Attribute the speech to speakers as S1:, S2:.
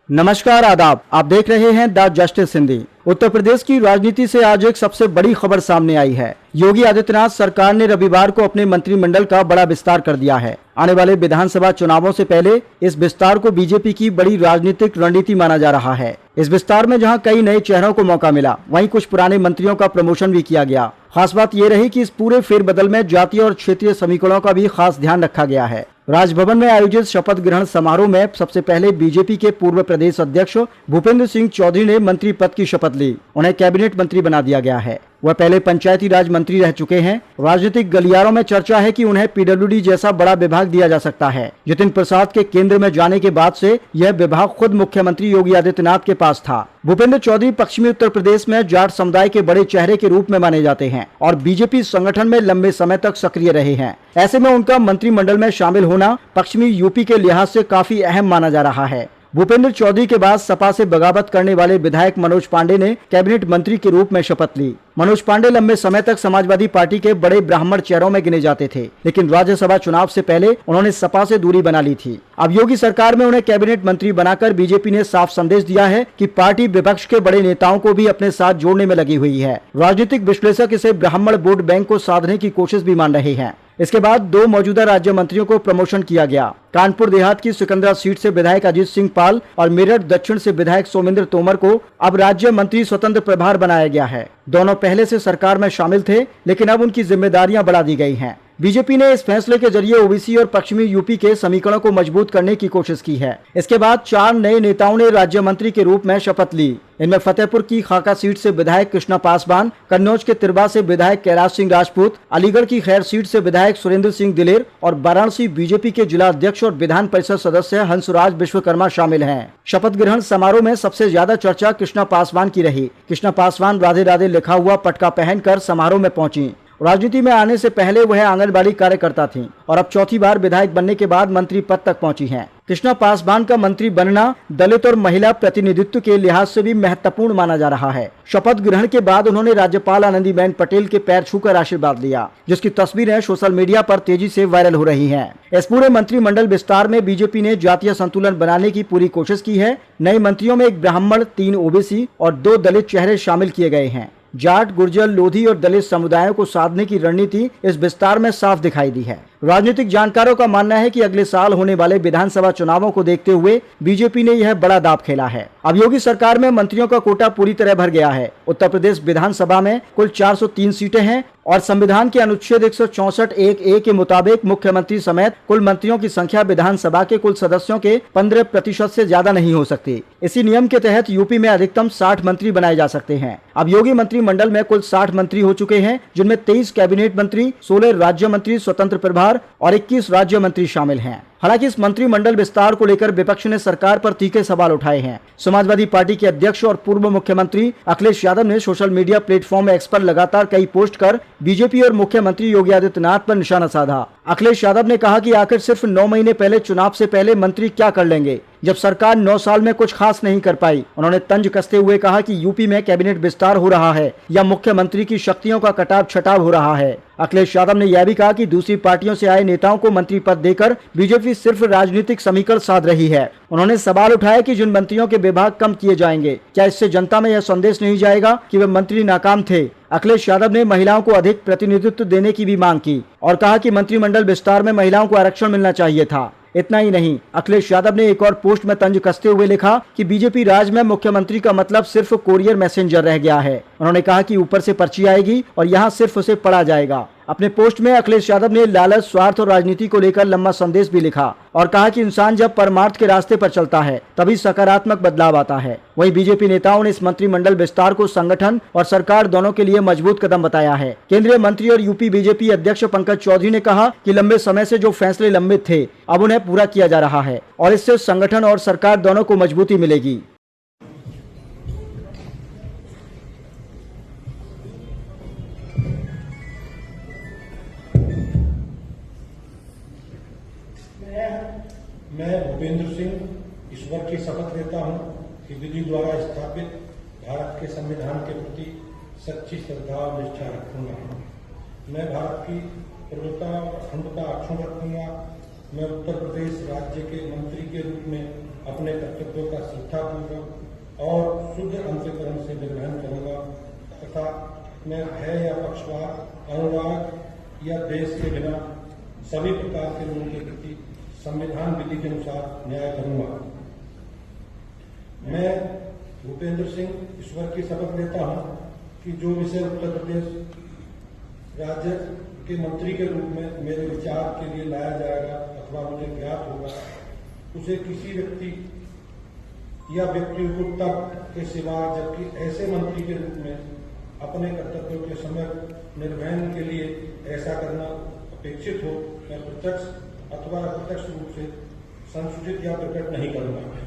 S1: नमस्कार, आदाब। आप देख रहे हैं द जस्टिस हिंदी। उत्तर प्रदेश की राजनीति से आज एक सबसे बड़ी खबर सामने आई है। योगी आदित्यनाथ सरकार ने रविवार को अपने मंत्रिमंडल का बड़ा विस्तार कर दिया है। आने वाले विधानसभा चुनावों से पहले इस विस्तार को बीजेपी की बड़ी राजनीतिक रणनीति माना जा रहा है। इस विस्तार में जहां कई नए चेहरों को मौका मिला, वहीं कुछ पुराने मंत्रियों का प्रमोशन भी किया गया। खास बात ये रही कि इस पूरे फेरबदल में जातीय और क्षेत्रीय समीकरणों का भी खास ध्यान रखा गया है। राजभवन में आयोजित शपथ ग्रहण समारोह में सबसे पहले बीजेपी के पूर्व प्रदेश अध्यक्ष भूपेंद्र सिंह चौधरी ने मंत्री पद की शपथ ली। उन्हें कैबिनेट मंत्री बना दिया गया है। वह पहले पंचायती राज मंत्री रह चुके हैं। राजनीतिक गलियारों में चर्चा है कि उन्हें पीडब्ल्यूडी जैसा बड़ा विभाग दिया जा सकता है। जितिन प्रसाद के केंद्र में जाने के बाद से यह विभाग खुद मुख्यमंत्री योगी आदित्यनाथ के पास था। भूपेंद्र चौधरी पश्चिमी उत्तर प्रदेश में जाट समुदाय के बड़े चेहरे के रूप में माने जाते हैं और बीजेपी संगठन में लंबे समय तक सक्रिय रहे हैं। ऐसे में उनका मंत्रिमंडल में शामिल होना पश्चिमी यूपी के लिहाज से काफी अहम माना जा रहा है। भूपेंद्र चौधरी के बाद सपा से बगावत करने वाले विधायक मनोज पांडे ने कैबिनेट मंत्री के रूप में शपथ ली। मनोज पांडे लंबे समय तक समाजवादी पार्टी के बड़े ब्राह्मण चेहरों में गिने जाते थे, लेकिन राज्यसभा चुनाव से पहले उन्होंने सपा से दूरी बना ली थी। अब योगी सरकार में उन्हें कैबिनेट मंत्री बनाकर बीजेपी ने साफ संदेश दिया है कि पार्टी विपक्ष के बड़े नेताओं को भी अपने साथ जोड़ने में लगी हुई है। राजनीतिक विश्लेषक इसे ब्राह्मण वोट बैंक को साधने की कोशिश भी मान रहे हैं। इसके बाद दो मौजूदा राज्य मंत्रियों को प्रमोशन किया गया। कानपुर देहात की सिकंदरा सीट से विधायक अजीत सिंह पाल और मेरठ दक्षिण से विधायक सोमेंद्र तोमर को अब राज्य मंत्री स्वतंत्र प्रभार बनाया गया है। दोनों पहले से सरकार में शामिल थे, लेकिन अब उनकी जिम्मेदारियां बढ़ा दी गई हैं। बीजेपी ने इस फैसले के जरिए ओबीसी और पश्चिमी यूपी के समीकरणों को मजबूत करने की कोशिश की है। इसके बाद 4 नए नेताओं ने राज्य मंत्री के रूप में शपथ ली। इनमें फतेहपुर की खाका सीट से विधायक कृष्णा पासवान, कन्नौज के तिरवा से विधायक कैलाश सिंह राजपूत, अलीगढ़ की खैर सीट से विधायक सुरेंद्र सिंह दिलेर और वाराणसी बीजेपी के जिला अध्यक्ष और विधान परिषद सदस्य हंसराज विश्वकर्मा शामिल हैं। शपथ ग्रहण समारोह में सबसे ज्यादा चर्चा कृष्णा पासवान की रही। कृष्णा पासवान राधे राधे लिखा हुआ पटका पहनकर समारोह में पहुंची। राजनीति में आने से पहले वह आंगनबाड़ी कार्यकर्ता थीं और अब चौथी बार विधायक बनने के बाद मंत्री पद तक पहुंची हैं। कृष्णा पासवान का मंत्री बनना दलित और महिला प्रतिनिधित्व के लिहाज से भी महत्वपूर्ण माना जा रहा है। शपथ ग्रहण के बाद उन्होंने राज्यपाल आनंदीबेन पटेल के पैर छूकर आशीर्वाद लिया, जिसकी तस्वीरें सोशल मीडिया पर तेजी से वायरल हो रही हैं। इस पूरे मंत्रिमंडल विस्तार में बीजेपी ने जातीय संतुलन बनाने की पूरी कोशिश की है। नए मंत्रियों में 1 ब्राह्मण, 3 ओबीसी और 2 दलित चेहरे शामिल किए गए हैं। जाट, गुर्जर, लोधी और दलित समुदायों को साधने की रणनीति इस विस्तार में साफ दिखाई दी है। राजनीतिक जानकारों का मानना है कि अगले साल होने वाले विधानसभा चुनावों को देखते हुए बीजेपी ने यह बड़ा दांव खेला है। अब योगी सरकार में मंत्रियों का कोटा पूरी तरह भर गया है। उत्तर प्रदेश विधानसभा में कुल 403 सीटें हैं और संविधान के अनुच्छेद 164(1)(a) के मुताबिक मुख्यमंत्री समेत कुल मंत्रियों की संख्या विधानसभा के कुल सदस्यों के 15% से ज्यादा नहीं हो सकती। इसी नियम के तहत यूपी में अधिकतम 60 मंत्री बनाए जा सकते हैं। अब योगी मंत्रिमंडल में कुल 60 मंत्री हो चुके हैं, जिनमें 23 कैबिनेट मंत्री, 16 राज्य मंत्री स्वतंत्र प्रभार और 21 राज्य मंत्री शामिल हैं। हालांकि इस मंत्रिमंडल विस्तार को लेकर विपक्ष ने सरकार पर तीखे सवाल उठाए हैं। समाजवादी पार्टी के अध्यक्ष और पूर्व मुख्यमंत्री अखिलेश यादव ने सोशल मीडिया प्लेटफॉर्म एक्स पर लगातार कई पोस्ट कर बीजेपी और मुख्यमंत्री योगी आदित्यनाथ पर निशाना साधा। अखिलेश यादव ने कहा कि आखिर सिर्फ 9 महीने पहले चुनाव से पहले मंत्री क्या कर लेंगे, जब सरकार 9 साल में कुछ खास नहीं कर पाई। उन्होंने तंज कसते हुए कहा कि यूपी में कैबिनेट विस्तार हो रहा है या मुख्यमंत्री की शक्तियों का कटाव छटाव हो रहा है। अखिलेश यादव ने यह भी कहा कि दूसरी पार्टियों से आए नेताओं को मंत्री पद देकर बीजेपी सिर्फ राजनीतिक समीकरण साध रही है। उन्होंने सवाल उठाया कि जिन मंत्रियों के विभाग कम किए जाएंगे, क्या इससे जनता में यह संदेश नहीं जाएगा कि वे मंत्री नाकाम थे। अखिलेश यादव ने महिलाओं को अधिक प्रतिनिधित्व देने की भी मांग की और कहा कि मंत्रिमंडल विस्तार में महिलाओं को आरक्षण मिलना चाहिए था। इतना ही नहीं, अखिलेश यादव ने एक और पोस्ट में तंज कसते हुए लिखा कि बीजेपी राज में मुख्यमंत्री का मतलब सिर्फ कोरियर मैसेंजर रह गया है। उन्होंने कहा कि ऊपर से पर्ची आएगी और यहाँ सिर्फ उसे पढ़ा जाएगा। अपने पोस्ट में अखिलेश यादव ने लालच, स्वार्थ और राजनीति को लेकर लंबा संदेश भी लिखा और कहा कि इंसान जब परमार्थ के रास्ते पर चलता है तभी सकारात्मक बदलाव आता है। वहीं बीजेपी नेताओं ने इस मंत्रिमंडल विस्तार को संगठन और सरकार दोनों के लिए मजबूत कदम बताया है। केंद्रीय मंत्री और यूपी बीजेपी अध्यक्ष पंकज चौधरी ने कहा कि लंबे समय से जो फैसले लंबित थे, अब उन्हें पूरा किया जा रहा है और इससे संगठन और सरकार दोनों को मजबूती मिलेगी।
S2: मैं भूपेंद्र सिंह ईश्वर की शपथ लेता हूं कि विधि द्वारा स्थापित भारत के संविधान के प्रति सच्ची श्रद्धा और निष्ठा रखूंगा। मैं भारत की प्रभुता और अखंडता अक्षुण्ण रखूंगा। मैं उत्तर प्रदेश राज्य के मंत्री के रूप में अपने कर्तव्यों का श्रद्धापूर्वक और शुद्ध अंतःकरण से निर्वहन करूंगा तथा मैं भय या पक्षपात, अनुराग या देश के बिना सभी प्रकार के लोगों के प्रति संविधान विधि के अनुसार न्याय करूंगा। मैं भूपेंद्र सिंह ईश्वर की शपथ लेता हूं कि जो विषय उत्तर प्रदेश राज्य के मंत्री के रूप में मेरे विचार के लिए लाया जाएगा अथवा मुझे ज्ञात होगा, उसे किसी व्यक्ति या व्यक्तियों को तब के सिवा जबकि ऐसे मंत्री के रूप में अपने कर्तव्यों के समय निर्वहन के लिए ऐसा करना अपेक्षित हो, मैं प्रत्यक्ष अथवा अप्रत्यक्ष रूप से संसूचित या प्रकट नहीं करूंगा।